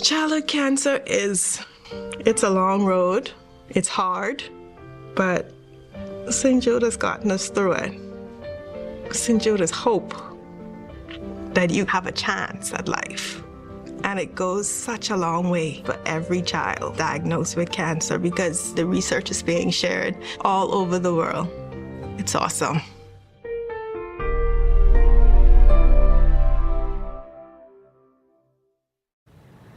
Childhood cancer it's a long road. It's hard, but St. Jude has gotten us through it. St. Jude is hope that you have a chance at life. And it goes such a long way for every child diagnosed with cancer because the research is being shared all over the world. It's awesome.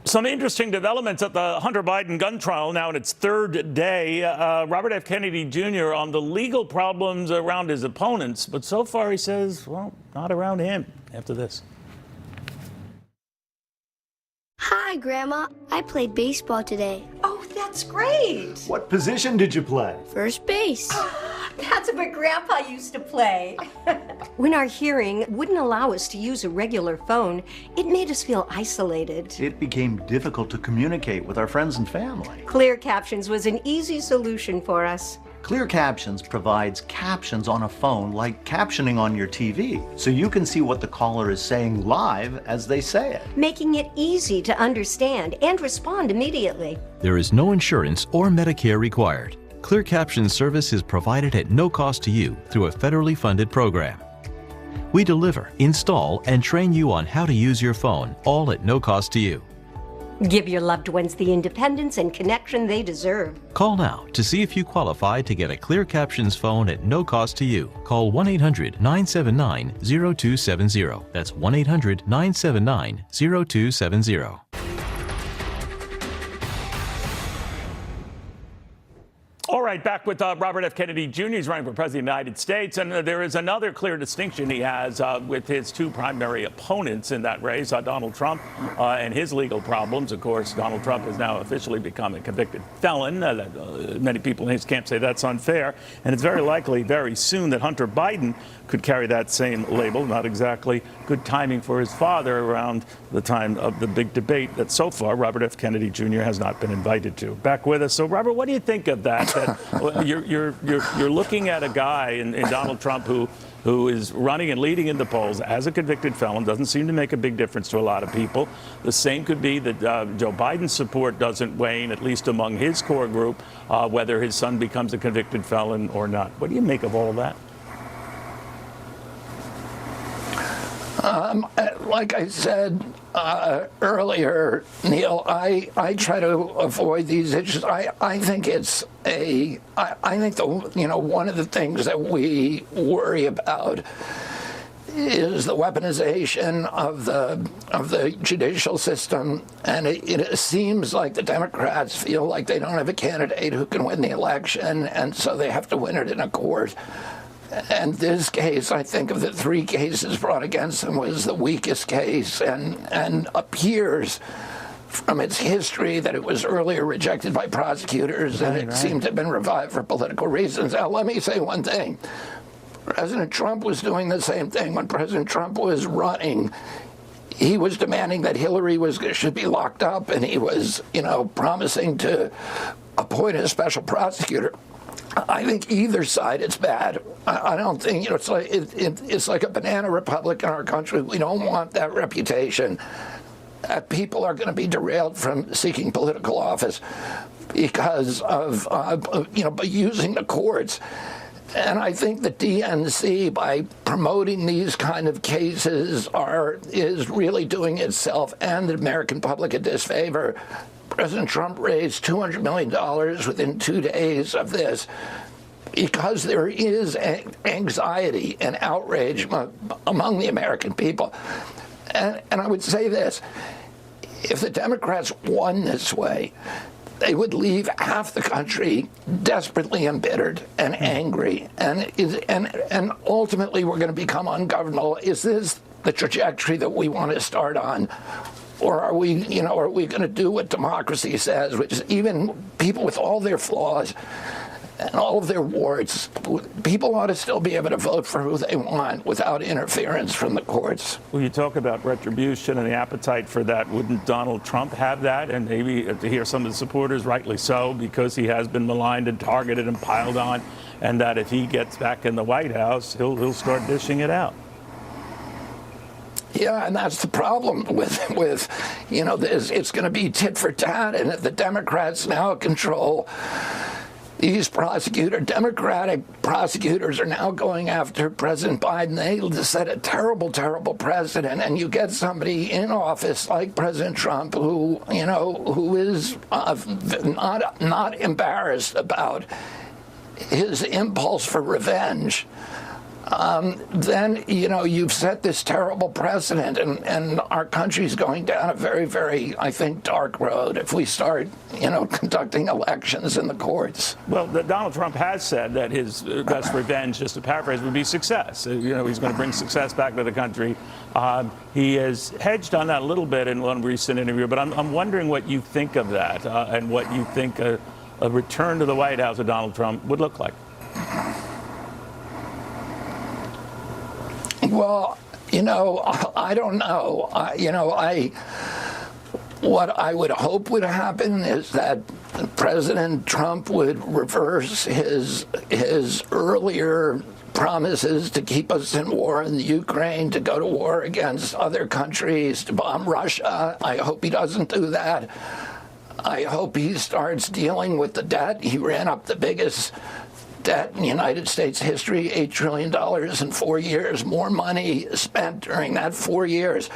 Some interesting developments at the Hunter Biden gun trial now in its third day. Robert F. Kennedy Jr. on the legal problems around his opponents, but so far he says, well, not around him. After this. Hi, Grandma. I played baseball today. Oh, that's great. What position did you play? First base. That's what Grandpa used to play. When our hearing wouldn't allow us to use a regular phone, it made us feel isolated. It became difficult to communicate with our friends and family. Clear Captions was an easy solution for us. Clear Captions provides captions on a phone like captioning on your TV, so you can see what the caller is saying live as they say it. Making it easy to understand and respond immediately. There is no insurance or Medicare required. Clear Captions service is provided at no cost to you through a federally funded program. We deliver, install, and train you on how to use your phone, all at no cost to you. Give your loved ones the independence and connection they deserve. Call now to see if you qualify to get a Clear Captions phone at no cost to you. Call 1-800-979-0270. That's 1-800-979-0270. All right, back with Robert F. Kennedy Jr. He's running for president of the United States, and there is another clear distinction he has with his two primary opponents in that race, Donald Trump and his legal problems. Of course, Donald Trump has now officially become a convicted felon. Many people in his camp say that's unfair, and it's very likely very soon that Hunter Biden could carry that same label. Not exactly good timing for his father around the time of the big debate that so far Robert F. Kennedy Jr. has not been invited to. Back with us. So, Robert, what do you think of that? That you're looking at a guy in Donald Trump who is running and leading in the polls as a convicted felon, doesn't seem to make a big difference to a lot of people. The same could be that Joe Biden's support doesn't wane, at least among his core group, whether his son becomes a convicted felon or not. What do you make of all of that? Like I said earlier, Neil, I try to avoid these issues. I think it's one of the things that we worry about is the weaponization of the judicial system, and it seems like the Democrats feel like they don't have a candidate who can win the election, and so they have to win it in a court. And this case, I think of the three cases brought against him, was the weakest case, and appears from its history that it was earlier rejected by prosecutors, and it seemed to have been revived for political reasons. Now, let me say one thing. President Trump was doing the same thing. When President Trump was running, he was demanding that Hillary should be locked up, and he was, promising to appoint a special prosecutor. I think either side is bad. I don't think, it's like a banana republic in our country. We don't want that reputation. People are going to be derailed from seeking political office because of, by using the courts. And I think the DNC, by promoting these kind of cases, is really doing itself and the American public a disfavor. President Trump raised $200 million within 2 days of this because there is anxiety and outrage among the American people. And I would say this, if the Democrats won this way, they would leave half the country desperately embittered and angry, and ultimately we're going to become ungovernable. Is this the trajectory that we want to start on? Or are we going to do what democracy says, which is even people with all their flaws and all of their warts, people ought to still be able to vote for who they want without interference from the courts. Well, you talk about retribution and the appetite for that. Wouldn't Donald Trump have that? And maybe to hear some of the supporters, rightly so, because he has been maligned and targeted and piled on, and that if he gets back in the White House, he'll start dishing it out. Yeah, and that's the problem with this. It's going to be tit for tat, and if the Democrats now control these Democratic prosecutors are now going after President Biden. They set a terrible, terrible precedent, and you get somebody in office like President Trump who is not embarrassed about his impulse for revenge. Then you've set this terrible precedent, and our country's going down a very, very, I think, dark road if we start, conducting elections in the courts. Well, Donald Trump has said that his best revenge, just to paraphrase, would be success. He's going to bring success back to the country. He has hedged on that a little bit in one recent interview, but I'm wondering what you think of that and what you think a return to the White House of Donald Trump would look like. Well, I don't know. What I would hope would happen is that President Trump would reverse his earlier promises to keep us in war in the Ukraine, to go to war against other countries, to bomb Russia. I hope he doesn't do that. I hope he starts dealing with the debt. He ran up the biggest debt in United States history, $8 trillion in 4 years, more money spent during that 4 years.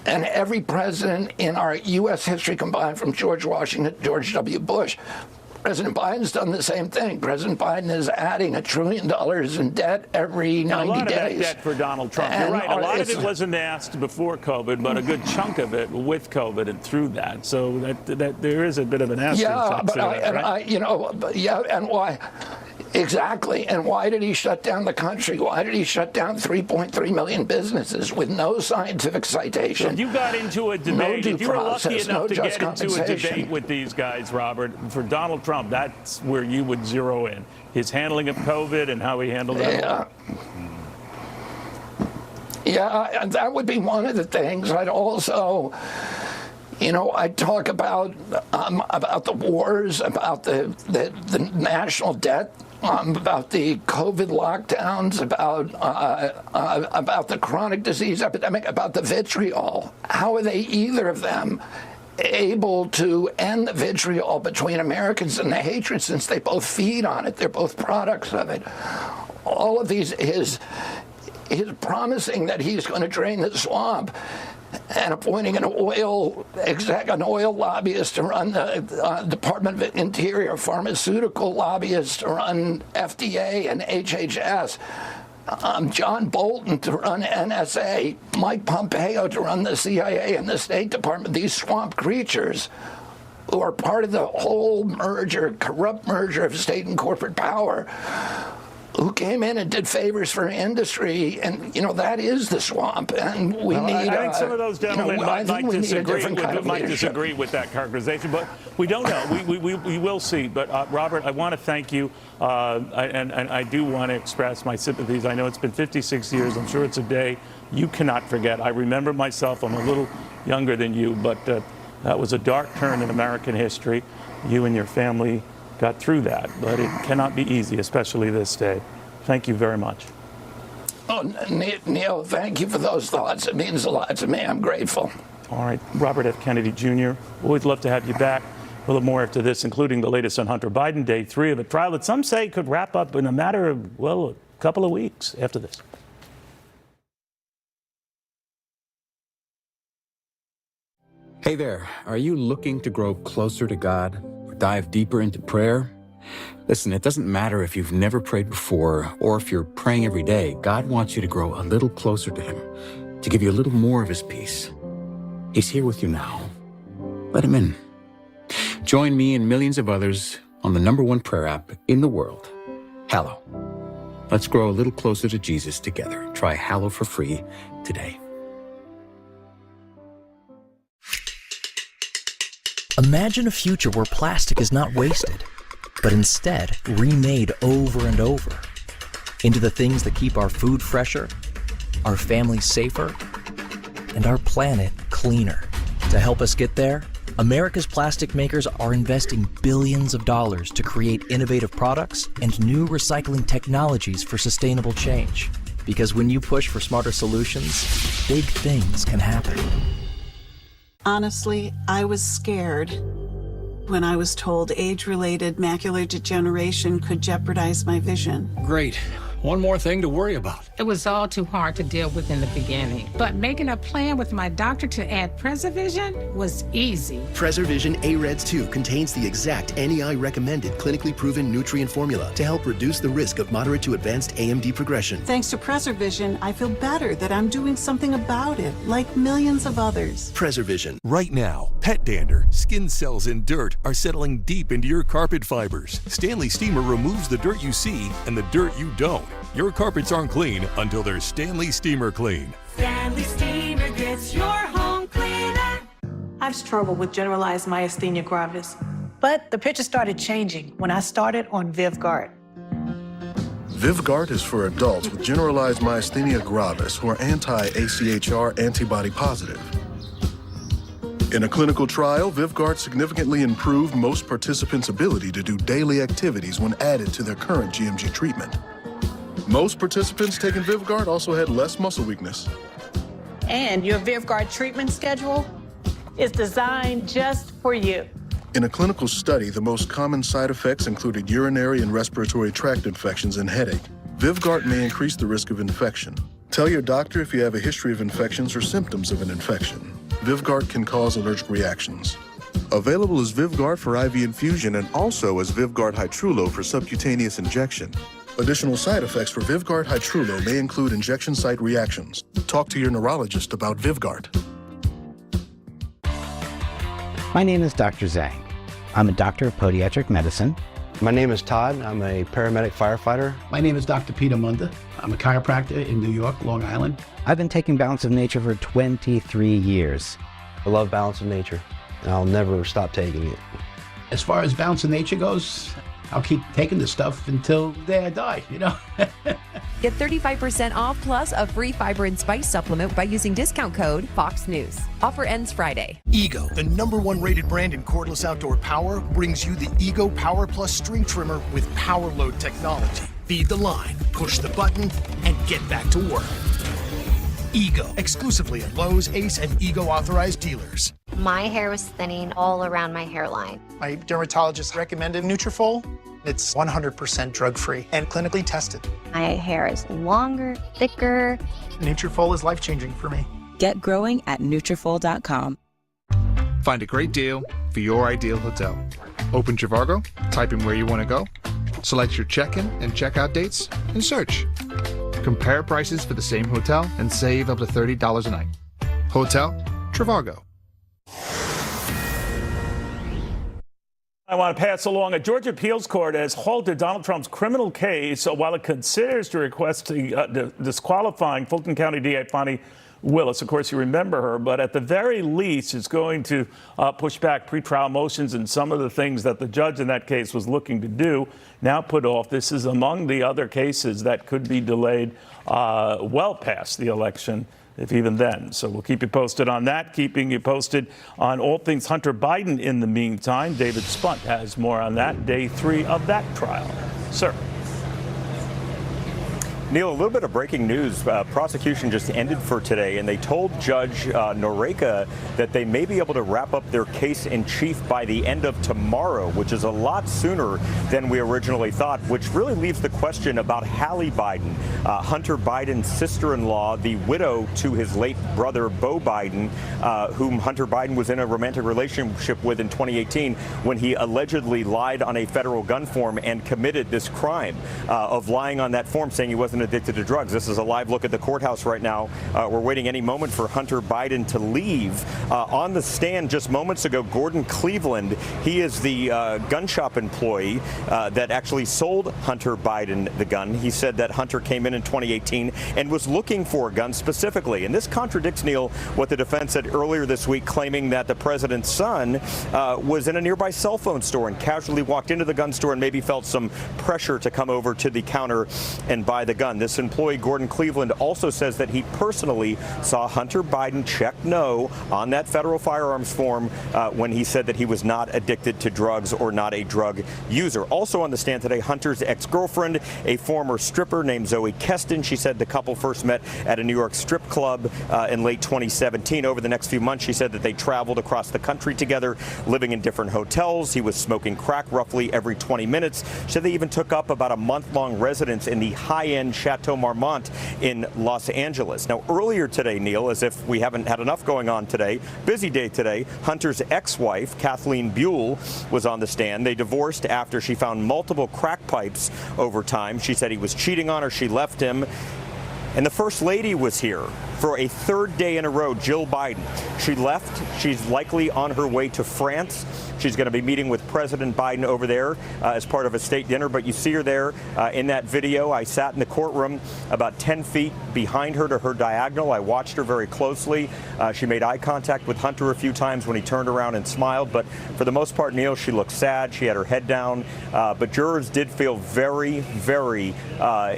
And every president in our U.S. history combined, from George Washington to George W. Bush, President Biden's done the same thing. President Biden is adding $1 trillion in debt every 90 days. A lot of that debt for Donald Trump. You're right. A lot of it wasn't asked before COVID, but a good chunk of it with COVID and through that. So that there is a bit of an asterisk. Yeah, but and why? Exactly. And why did he shut down the country? Why did he shut down 3.3 million businesses with no scientific citation? So if you got into a debate, if you were lucky enough to get into a debate with these guys, Robert, for Donald Trump, that's where you would zero in. His handling of COVID and how he handled it. Yeah, and that would be one of the things. I'd also... I'd talk about the wars, about the national debt, about the COVID lockdowns, about the chronic disease epidemic, about the vitriol. How are they, either of them, able to end the vitriol between Americans and the hatred, since they both feed on it? They're both products of it. All of these, his promising that he's going to drain the swamp, and appointing an oil lobbyist to run the Department of Interior, pharmaceutical lobbyists to run FDA and HHS, John Bolton to run NSA, Mike Pompeo to run the CIA and the State Department. These swamp creatures who are part of the whole corrupt merger of state and corporate power, who came in and did favors for industry, and that is the swamp. And we need. I think some of those gentlemen might disagree with that characterization, but we don't know. We will see. But Robert, I want to thank you, and I do want to express my sympathies. I know it's been 56 years. I'm sure it's a day you cannot forget. I remember myself. I'm a little younger than you, but that was a dark turn in American history. You and your family got through that, but it cannot be easy, especially this day. Thank you very much. Oh, Neil, thank you for those thoughts. It means a lot to me. I'm grateful. All right, Robert F. Kennedy Jr., always love to have you back. We'll have more after this, including the latest on Hunter Biden, day 3 of a trial that some say could wrap up in a matter of, a couple of weeks after this. Hey there, are you looking to grow closer to God? Dive deeper into prayer? Listen, it doesn't matter if you've never prayed before or if you're praying every day. God wants you to grow a little closer to Him, to give you a little more of His peace. He's here with you now. Let Him in. Join me and millions of others on the #1 prayer app in the world, Hallow. Let's grow a little closer to Jesus together. Try Hallow for free today. Imagine a future where plastic is not wasted, but instead remade over and over into the things that keep our food fresher, our families safer, and our planet cleaner. To help us get there, America's plastic makers are investing billions of dollars to create innovative products and new recycling technologies for sustainable change. Because when you push for smarter solutions, big things can happen. Honestly, I was scared when I was told age-related macular degeneration could jeopardize my vision. Great. One more thing to worry about. It was all too hard to deal with in the beginning, but making a plan with my doctor to add PreserVision was easy. PreserVision AREDS 2 contains the exact NEI-recommended clinically proven nutrient formula to help reduce the risk of moderate to advanced AMD progression. Thanks to PreserVision, I feel better that I'm doing something about it, like millions of others. PreserVision. Right now, pet dander, skin cells, and dirt are settling deep into your carpet fibers. Stanley Steamer removes the dirt you see and the dirt you don't. Your carpets aren't clean until they're Stanley Steamer clean. Stanley Steamer gets your home cleaner. I've struggled with generalized myasthenia gravis, but the picture started changing when I started on VivGuard. VivGuard is for adults with generalized myasthenia gravis who are anti-AChR antibody positive. In a clinical trial, VivGuard significantly improved most participants' ability to do daily activities when added to their current GMG treatment. Most participants taking VivGuard also had less muscle weakness. And your VivGuard treatment schedule is designed just for you. In a clinical study, the most common side effects included urinary and respiratory tract infections and headache. VivGuard may increase the risk of infection. Tell your doctor if you have a history of infections or symptoms of an infection. VivGuard can cause allergic reactions. Available as VivGuard for IV infusion and also as VivGuard Hytrulo for subcutaneous injection. Additional side effects for VivGuard Hytrulo may include injection site reactions. Talk to your neurologist about VivGuard. My name is Dr. Zhang. I'm a doctor of podiatric medicine. My name is Todd. I'm a paramedic firefighter. My name is Dr. Peter Munda. I'm a chiropractor in New York, Long Island. I've been taking Balance of Nature for 23 years. I love Balance of Nature, and I'll never stop taking it. As far as Balance of Nature goes, I'll keep taking this stuff until the day I die, you know? Get 35% off plus a free fiber and spice supplement by using discount code Fox News. Offer ends Friday. Ego, the #1 rated brand in cordless outdoor power, brings you the Ego Power Plus string trimmer with power load technology. Feed the line, push the button, and get back to work. Ego, exclusively at Lowe's, Ace, and Ego authorized dealers. My hair was thinning all around my hairline. My dermatologist recommended Nutrafol. It's 100% drug-free and clinically tested. My hair is longer, thicker. Nutrafol is life-changing for me. Get growing at Nutrafol.com. Find a great deal for your ideal hotel. Open Trivago, type in where you want to go, select your check-in and check-out dates, and search. Compare prices for the same hotel and save up to $30 a night. Hotel Trivago. I want to pass along a Georgia appeals court has halted Donald Trump's criminal case while it considers to request disqualifying Fulton County DA Fani Willis. Of course, you remember her, but at the very least, it's going to push back pretrial motions and some of the things that the judge in that case was looking to do, now put off. This is among the other cases that could be delayed well past the election, if even then. So we'll keep you posted on that, keeping you posted on all things Hunter Biden in the meantime. David Spunt has more on that, day 3 of that trial. Sir. Neil, a little bit of breaking news. Prosecution just ended for today, and they told Judge Noreka that they may be able to wrap up their case in chief by the end of tomorrow, which is a lot sooner than we originally thought, which really leaves the question about Hallie Biden, Hunter Biden's sister-in-law, the widow to his late brother, Beau Biden, whom Hunter Biden was in a romantic relationship with in 2018 when he allegedly lied on a federal gun form and committed this crime of lying on that form, saying he wasn't addicted to drugs. This is a live look at the courthouse right now. We're waiting any moment for Hunter Biden to leave. On the stand just moments ago, Gordon Cleveland, he is the gun shop employee that actually sold Hunter Biden the gun. He said that Hunter came in 2018 and was looking for a gun specifically. And this contradicts, Neil, what the defense said earlier this week, claiming that the president's son was in a nearby cell phone store and casually walked into the gun store and maybe felt some pressure to come over to the counter and buy the gun. gun. This employee, Gordon Cleveland, also says that he personally saw Hunter Biden check no on that federal firearms form when he said that he was not addicted to drugs or not a drug user. Also on the stand today, Hunter's ex-girlfriend, a former stripper named Zoe Keston. She said the couple first met at a New York strip club in late 2017. Over the next few months, she said that they traveled across the country together, living in different hotels. He was smoking crack roughly every 20 minutes. She said they even took up about a month-long residence in the high-end Chateau Marmont in Los Angeles. Now, earlier today, Neil, as if we haven't had enough going on today, busy day today, Hunter's ex-wife, Kathleen Buell, was on the stand. They divorced after she found multiple crack pipes over time. She said he was cheating on her. She left him. And the First Lady was here for a third day in a row, Jill Biden. She left. She's likely on her way to France. She's going to be meeting with President Biden over there as part of a state dinner. But you see her there in that video. I sat in the courtroom about 10 feet behind her to her diagonal. I watched her very closely. She made eye contact with Hunter a few times when he turned around and smiled. But for the most part, Neil, she looked sad. She had her head down. But jurors did feel very, very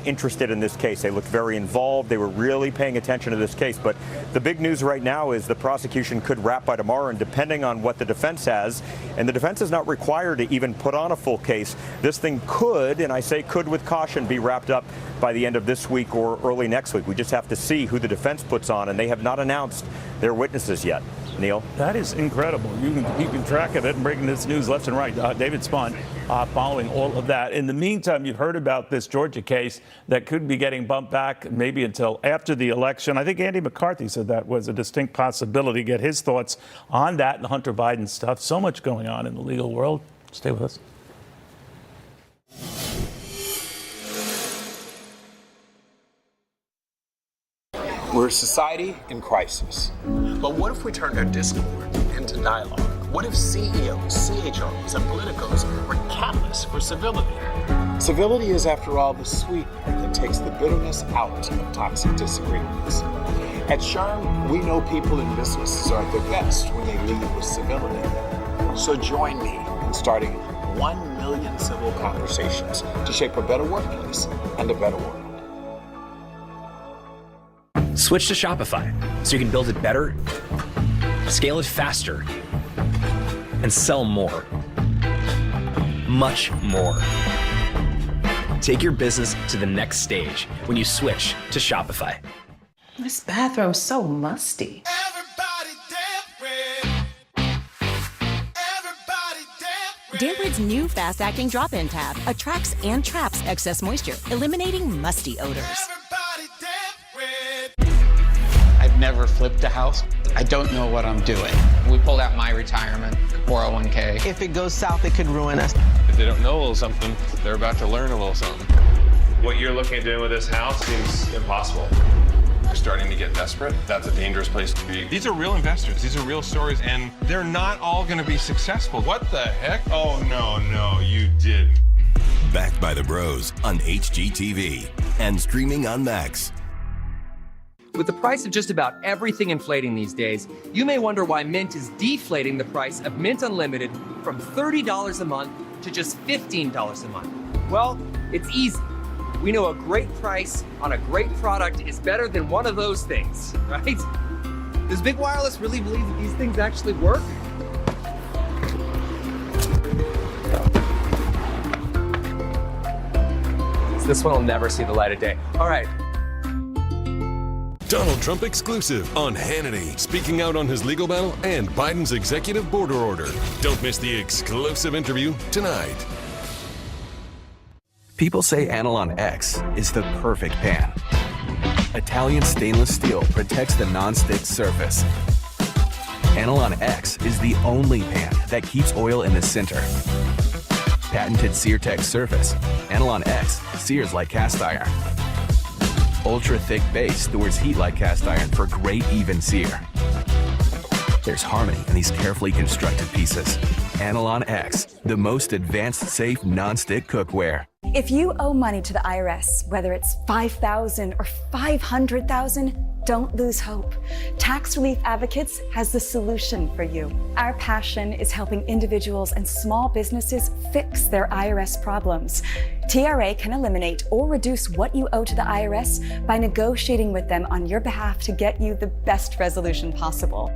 interested in this case. They looked very involved. They were really paying attention to this case. But the big news right now is the prosecution could wrap by tomorrow, and depending on what the defense has, and the defense is not required to even put on a full case, this thing could, and I say could with caution, be wrapped up by the end of this week or early next week. We just have to see who the defense puts on, and they have not announced their witnesses yet. Neil? That is incredible. You can keep track of it and breaking this news left and right. David Spahn following all of that. In the meantime, you've heard about this Georgia case that could be getting bumped back maybe until after the election. I think Andy McCarthy said that was a distinct possibility. Get his thoughts on that and Hunter Biden stuff. So much going on in the legal world. Stay with us. We're a society in crisis. But what if we turned our discord into dialogue? What if CEOs, CHOs, and politicos were catalysts for civility? Civility is, after all, the sweet part that takes the bitterness out of toxic disagreements. At Sherm, we know people in businesses are at their best when they lead with civility. So join me in starting 1 million civil conversations to shape a better workplace and a better world. Switch to Shopify so you can build it better, scale it faster, and sell more. Much more. Take your business to the next stage when you switch to Shopify. This bathroom's so musty. Damprid's new fast-acting drop-in tab attracts and traps excess moisture, eliminating musty odors. I've never flipped a house. I don't know what I'm doing. We pulled out my retirement 401k. If it goes south, it could ruin us. If they don't know a little something, they're about to learn a little something. What you're looking at doing with this house seems impossible. You're starting to get desperate. That's a dangerous place to be. These are real investors. These are real stories, and they're not all going to be successful. What the heck? Oh, no, you didn't. Backed by the Bros on HGTV and streaming on Max. With the price of just about everything inflating these days, you may wonder why Mint is deflating the price of Mint Unlimited from $30 a month to just $15 a month. Well, it's easy. We know a great price on a great product is better than one of those things, right? Does Big Wireless really believe that these things actually work? So this one will never see the light of day. All right. Donald Trump exclusive on Hannity, speaking out on his legal battle and Biden's executive border order. Don't miss the exclusive interview tonight. People say Analon X is the perfect pan. Italian stainless steel protects the non-stick surface. Analon X is the only pan that keeps oil in the center. Patented SearTech surface, Analon X sears like cast iron. Ultra-thick base stores heat like cast iron for great even sear. There's harmony in these carefully constructed pieces. Analon X, the most advanced, safe, non-stick cookware. If you owe money to the IRS, whether it's $5,000 or $500,000, don't lose hope. Tax Relief Advocates has the solution for you. Our passion is helping individuals and small businesses fix their IRS problems. TRA can eliminate or reduce what you owe to the IRS by negotiating with them on your behalf to get you the best resolution possible.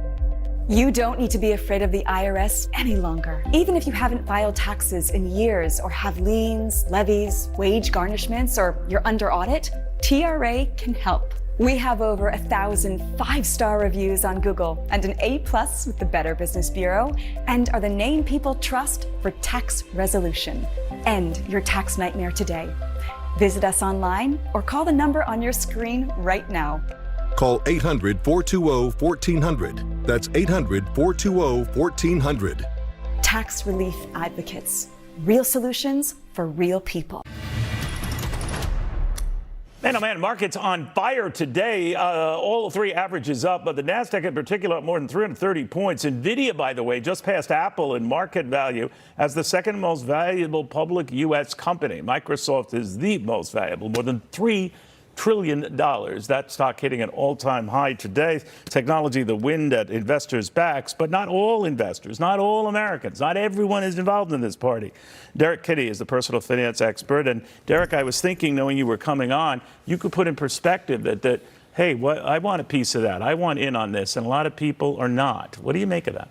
You don't need to be afraid of the IRS any longer. Even if you haven't filed taxes in years or have liens, levies, wage garnishments, or you're under audit, TRA can help. We have over 1,000 5-star reviews on Google and an A+ with the Better Business Bureau, and are the name people trust for tax resolution. End your tax nightmare today. Visit us online or call the number on your screen right now. Call 800-420-1400. That's 800-420-1400. Tax Relief Advocates. Real solutions for real people. Man, oh man, markets on fire today. All three averages up, but the NASDAQ in particular up more than 330 points. NVIDIA, by the way, just passed Apple in market value as the second most valuable public U.S. company. Microsoft is the most valuable, more than $3 trillion. That stock hitting an all-time high today. Technology, the wind at investors' backs, but not all investors, not all Americans, not everyone is involved in this party. Derek Kitty is the personal finance expert. And Derek, I was thinking, knowing you were coming on, you could put in perspective that hey, I want a piece of that. I want in on this. And a lot of people are not. What do you make of that?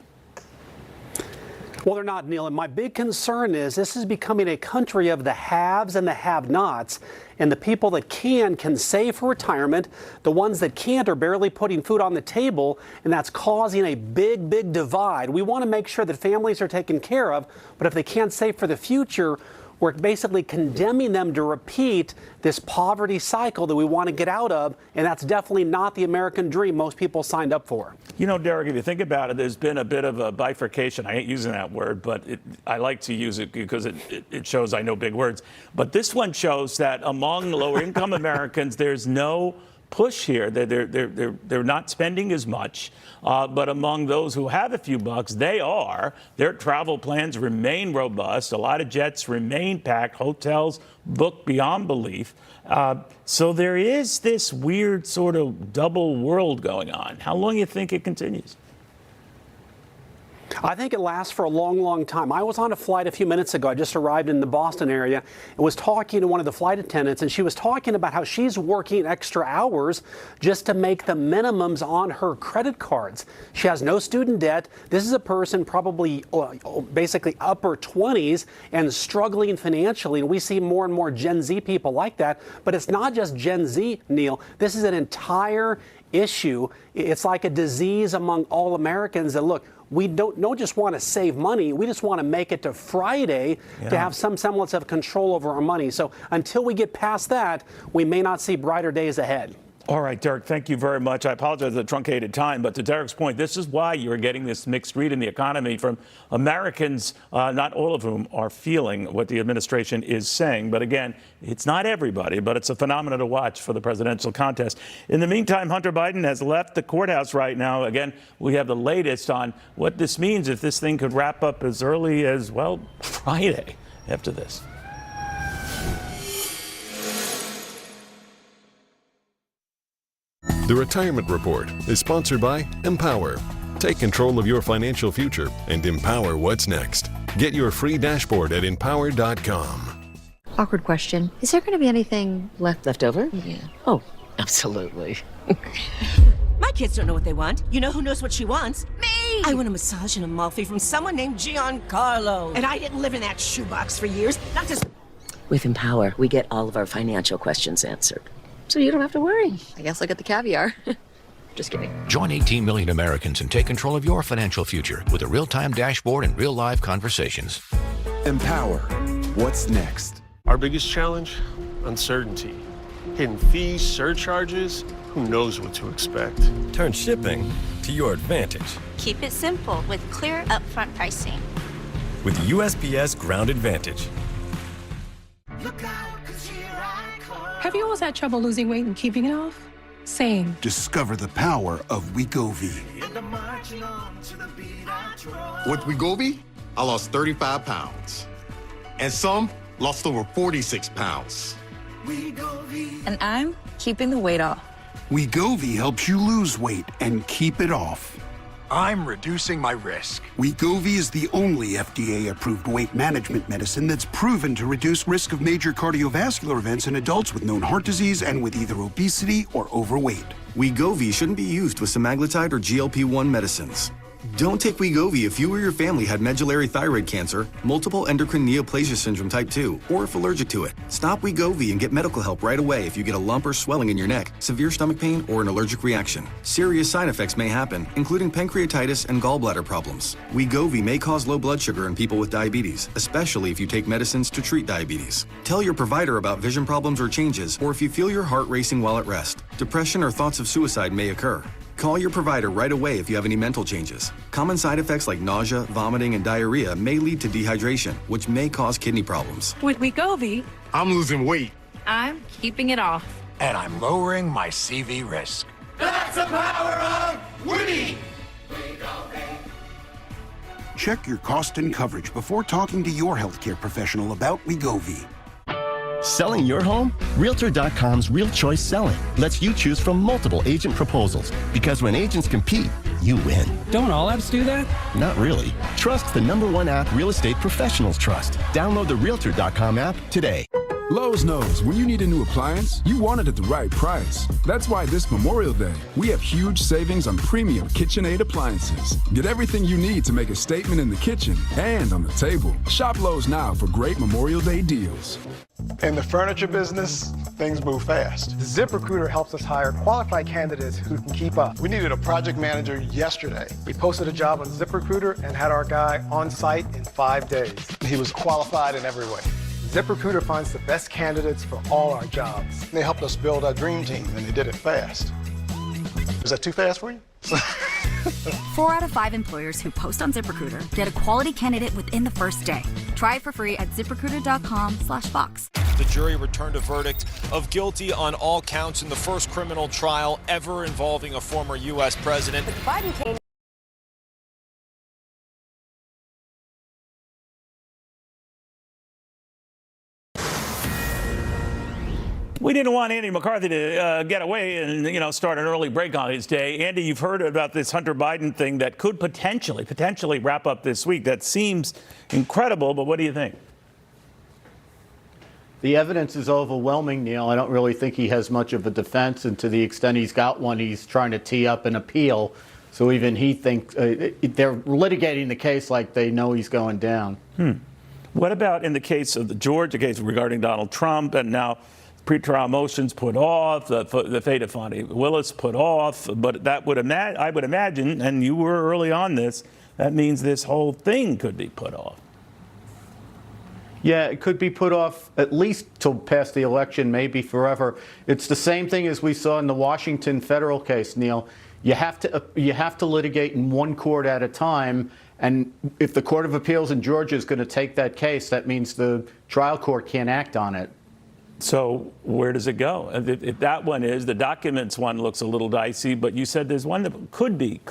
Well, they're not, Neil. And my big concern is this is becoming a country of the haves and the have-nots. And the people that can save for retirement. The ones that can't are barely putting food on the table. And that's causing a big, big divide. We want to make sure that families are taken care of. But if they can't save for the future, we're basically condemning them to repeat this poverty cycle that we want to get out of, and that's definitely not the American dream most people signed up for. You know, Derek, if you think about it, there's been a bit of a bifurcation. I hate using that word, but I like to use it because it shows I know big words. But this one shows that among lower-income Americans, there's no push here. They're not spending as much. But among those who have a few bucks, their travel plans remain robust. A lot of jets remain packed. Hotels booked beyond belief. So there is this weird sort of double world going on. How long do you think it continues? I think it lasts for a long, long time. I was on a flight a few minutes ago. I just arrived in the Boston area and was talking to one of the flight attendants, and she was talking about how she's working extra hours just to make the minimums on her credit cards. She has no student debt. This is a person probably basically upper 20s and struggling financially, and we see more and more Gen Z people like that. But it's not just Gen Z, Neil. This is an entire issue. It's like a disease among all Americans that, look, we don't just want to save money. We just want to make it to Friday to have some semblance of control over our money. So until we get past that, we may not see brighter days ahead. All right, Derek, thank you very much. I apologize for the truncated time, but to Derek's point, this is why you're getting this mixed read in the economy from Americans, not all of whom are feeling what the administration is saying. But again, it's not everybody, but it's a phenomenon to watch for the presidential contest. In the meantime, Hunter Biden has left the courthouse right now. Again, we have the latest on what this means if this thing could wrap up as early as, well, Friday after this. The Retirement Report is sponsored by Empower. Take control of your financial future and empower what's next. Get your free dashboard at empower.com. Awkward question. Is there going to be anything left over? Yeah. Oh, absolutely. My kids don't know what they want. You know who knows what she wants? Me! I want a massage and a Amalfi from someone named Giancarlo. And I didn't live in that shoebox for years. Not just... With Empower, we get all of our financial questions answered. So you don't have to worry. I guess I'll get the caviar. Just kidding. Join 18 million Americans and take control of your financial future with a real-time dashboard and real-life conversations. Empower. What's next? Our biggest challenge? Uncertainty. Hidden fees, surcharges, who knows what to expect. Turn shipping to your advantage. Keep it simple with clear upfront pricing. With USPS Ground Advantage. Look out. Have you always had trouble losing weight and keeping it off? Same. Discover the power of Wegovy. With Wegovy, I lost 35 pounds. And some lost over 46 pounds. And I'm keeping the weight off. Wegovy helps you lose weight and keep it off. I'm reducing my risk. Wegovy is the only FDA-approved weight management medicine that's proven to reduce risk of major cardiovascular events in adults with known heart disease and with either obesity or overweight. Wegovy shouldn't be used with semaglutide or GLP-1 medicines. Don't take Wegovy if you or your family had medullary thyroid cancer, multiple endocrine neoplasia syndrome type 2, or if allergic to it. Stop Wegovy and get medical help right away if you get a lump or swelling in your neck, severe stomach pain, or an allergic reaction. Serious side effects may happen, including pancreatitis and gallbladder problems. Wegovy may cause low blood sugar in people with diabetes, especially if you take medicines to treat diabetes. Tell your provider about vision problems or changes, or if you feel your heart racing while at rest. Depression or thoughts of suicide may occur. Call your provider right away if you have any mental changes. Common side effects like nausea, vomiting, and diarrhea may lead to dehydration, which may cause kidney problems. With Wegovy, I'm losing weight. I'm keeping it off. And I'm lowering my CV risk. That's the power of we. Check your cost and coverage before talking to your healthcare professional about Wegovy. Selling your home? Realtor.com's Real Choice Selling lets you choose from multiple agent proposals. Because when agents compete, you win. Don't all apps do that? Not really. Trust the #1 app real estate professionals trust. Download the Realtor.com app today. Lowe's knows when you need a new appliance, you want it at the right price. That's why this Memorial Day, we have huge savings on premium KitchenAid appliances. Get everything you need to make a statement in the kitchen and on the table. Shop Lowe's now for great Memorial Day deals. In the furniture business, things move fast. ZipRecruiter helps us hire qualified candidates who can keep up. We needed a project manager yesterday. We posted a job on ZipRecruiter and had our guy on site in 5 days. He was qualified in every way. ZipRecruiter finds the best candidates for all our jobs. They helped us build our dream team, and they did it fast. Is that too fast for you? 4 out of 5 employers who post on ZipRecruiter get a quality candidate within the first day. Try it for free at ZipRecruiter.com/box. The jury returned a verdict of guilty on all counts in the first criminal trial ever involving a former U.S. president. Biden came. We didn't want Andy McCarthy to get away and, start an early break on his day. Andy, you've heard about this Hunter Biden thing that could potentially wrap up this week. That seems incredible, but what do you think? The evidence is overwhelming, Neil. I don't really think he has much of a defense, and to the extent he's got one, he's trying to tee up an appeal. So even he thinks they're litigating the case like they know he's going down. What about in the case of the Georgia case regarding Donald Trump, and now pretrial motions put off, the fate of Fonnie Willis put off, but that would I would imagine, and you were early on this, that means this whole thing could be put off. Yeah, it could be put off at least till past the election, maybe forever. It's the same thing as we saw in the Washington federal case, Neil. You have to litigate in one court at a time, and if the Court of Appeals in Georgia is going to take that case, that means the trial court can't act on it. So where does it go? If that one is, the documents one looks a little dicey, but you said there's one that could be